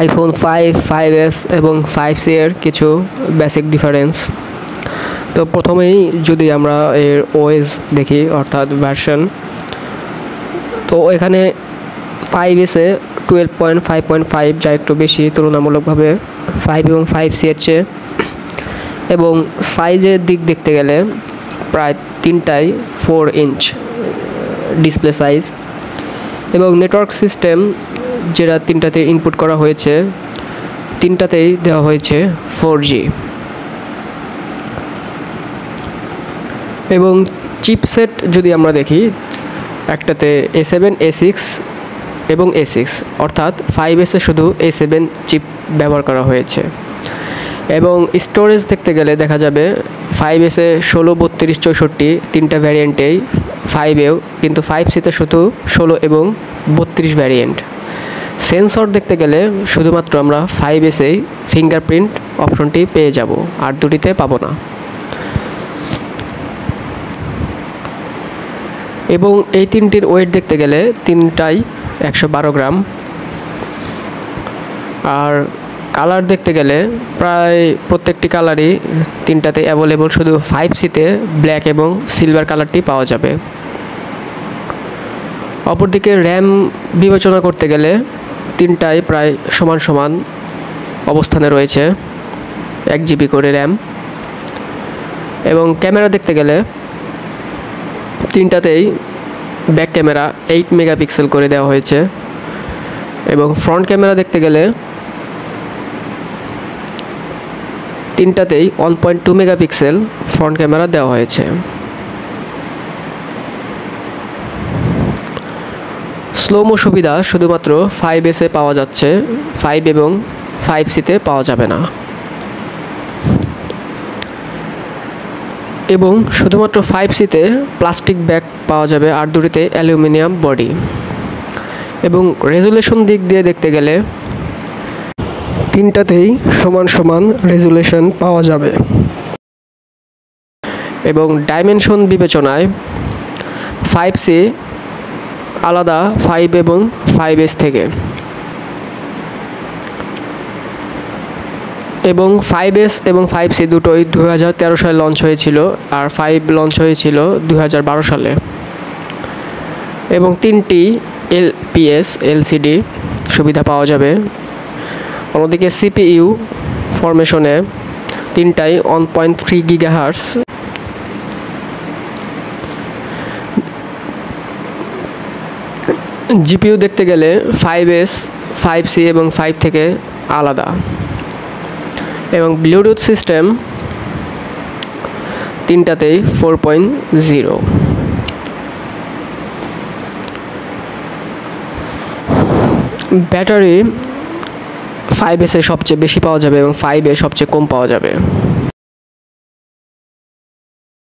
IPhone 5, 5s এবং 5c এর কিছু বেসিক ডিফারেন্স। তো প্রথমেই যদি আমরা এর ওএস দেখি অর্থাৎ ভার্সন, তো এখানে 5s এ 12.5.5 যা একটু বেশি তুলনামূলকভাবে 5 এবং 5c এর চেয়ে, এবং সাইজের দিক দেখতে গেলে প্রায় তিনটাই 4 ইঞ্চ ডিসপ্লে সাইজ, এবং নেটওয়ার্ক সিস্টেম যেটা তিনটাতে ইনপুট করা হয়েছে তিনটাতেই দেওয়া হয়েছে 4G, এবং চিপসেট যদি আমরা দেখি একটাতে A7, A6 এবং A6, অর্থাৎ 5s এ শুধু A7 চিপ ব্যবহার করা হয়েছে। এবং স্টোরেজ দেখতে গেলে দেখা যাবে 5s এ 16, 32, 64 তিনটা ভ্যারিয়েন্টেই 5এও, কিন্তু 5cতে শুধু 16 এবং 32 ভ্যারিয়েন্ট। সেন্সর দেখতে গেলে শুধুমাত্র আমরা 5sএই ফিঙ্গারপ্রিন্ট অপশনটি পেয়ে যাব, আর দুটিতে পাবো না। এবং এই তিনটির ওয়েট দেখতে গেলে তিনটাই 112 গ্রাম। আর কালার দেখতে গেলে প্রায় প্রত্যেকটি কালারই তিনটাতে অ্যাভেলেবল, শুধু 5cতে ব্ল্যাক এবং সিলভার কালারটি পাওয়া যাবে। অপরদিকে র্যাম বিবেচনা করতে গেলে তিনটাই প্রায় সমান সমান অবস্থানে রয়েছে, 1GB করে র্যাম। এবং ক্যামেরা দেখতে গেলে তিনটাতেই ব্যাক ক্যামেরা 8 মেগাপিক্সেল করে দেওয়া হয়েছে, এবং ফ্রন্ট ক্যামেরা দেখতে গেলে তিনটাতেই 1.2 মেগাপিক্সেল ফ্রন্ট ক্যামেরা দেওয়া হয়েছে। স্লোমো সুবিধা শুধুমাত্র 5sএ পাওয়া যাচ্ছে, 5 এবং 5cতে পাওয়া যাবে না। এবং শুধুমাত্র 5cতে প্লাস্টিক ব্যাক পাওয়া যাবে, আর দুটিতে অ্যালুমিনিয়াম বডি। এবং রেজুলেশন দিক দিয়ে দেখতে গেলে তিনটাতেই সমান সমান রেজুলেশন পাওয়া যাবে। এবং ডাইমেনশন বিবেচনায় 5c আলাদা 5 এবং 5s থেকে, এবং 5s এবং 5c দুটোই 2013 সালে লঞ্চ হয়েছিল, আর 5 লঞ্চ হয়েছিল 2012 সালে। এবং তিনটি LPS LCD সুবিধা পাওয়া যাবে। অন্যদিকে CPU ফরমেশনে তিনটাই 1.3 GHz, GPU দেখতে গেলে 5s, 5c এবং 5 থেকে আলাদা। এবং ব্লুটুথ সিস্টেম তিনটাতেই 4.0। ব্যাটারি 5s এ সবচেয়ে বেশি পাওয়া যাবে এবং 5 এ সবচেয়ে কম পাওয়া যাবে।